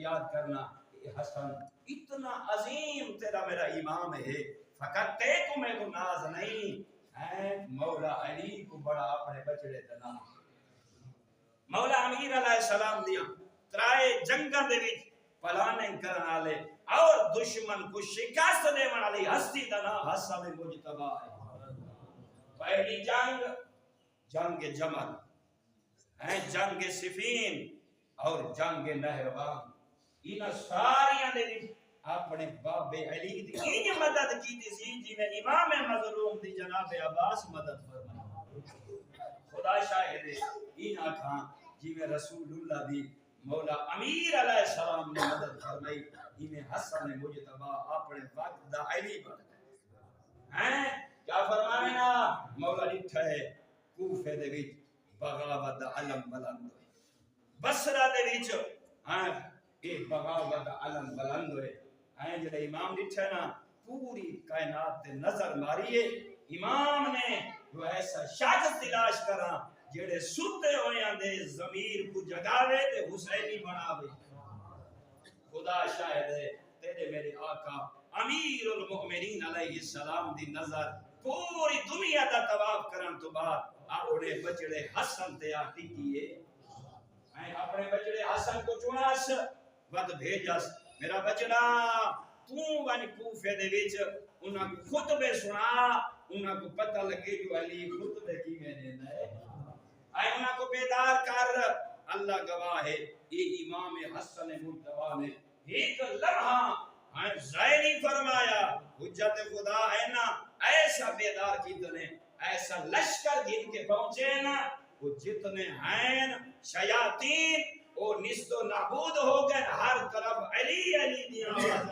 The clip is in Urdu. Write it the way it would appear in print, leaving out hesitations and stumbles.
یاد کرنا حسن اتنا عظیم تیرا میرا امام ہے، فقط تے کو میں کو ناز نہیں ہے، مولا علی کو بڑا اپنے بچڑے دنا مولا امیر علیہ السلام دیا ترائے جنگاں دے وچ پلاننگ کرن والے اور دشمن کو شکست دیون والی ہستی دا نام حسن مجتبی ہے۔ پہلی جنگ جنگ جمل ہے، جنگ صفین اور جنگ نہروان، ان ساریاں دے وچ اپنے باب علی دی این مدد کیتی سی جی میں امام مظلوم دی جناب عباس مدد فرمائی۔ خدا شاہد ہے این آکھاں جی میں رسول اللہ دی مولا امیر علیہ السلام نے مدد فرمائی، انہیں حسن مجتبی اپنے وقت دا علی بن ہیں کیا فرمائے نا مولا لکھا ہے کوفے دے وچ بغاوت دا علم بلند ہوئے، بصرہ دے وچ ایک بغاوت دا علم بلند ہوئے ہیں جڑے امام لکھا ہے نا پوری کائنات تے نظر ماری ہے، امام نے جو ایسا شاگرد تلاش کرا جڑے ستے ہویاں دے ضمیر کو جگاوے تے حسینی بناوے۔ خدا شاہد ہے تیرے میرے آقا امیر المؤمنین علیہ السلام دی نظر پوری دنیا دا طواف کرن تو بعد اپنے بچڑے حسن تے آتی کیے، میں اپنے بچڑے حسن کو چناس ود بھیجس میرا بچڑا تو ون کوفے دے وچ انہاں کو خطبے سنا، انہاں کو پتہ لگے جو علی خطبے کی میں دینا ہے، اے انہاں کو بیدار کر، اللہ گواہ ہے یہ امام حسن مجتبی نے ایک لمحہ ضائع نہیں فرمایا، حجت خدا ہے نا ایسا بیدار کتنے ایسا لشکر گن کے پہنچے نا وہ جتنے ہیں شیاطین وہ نست و نابود ہو گئے، ہر طرف علی علی دی آواز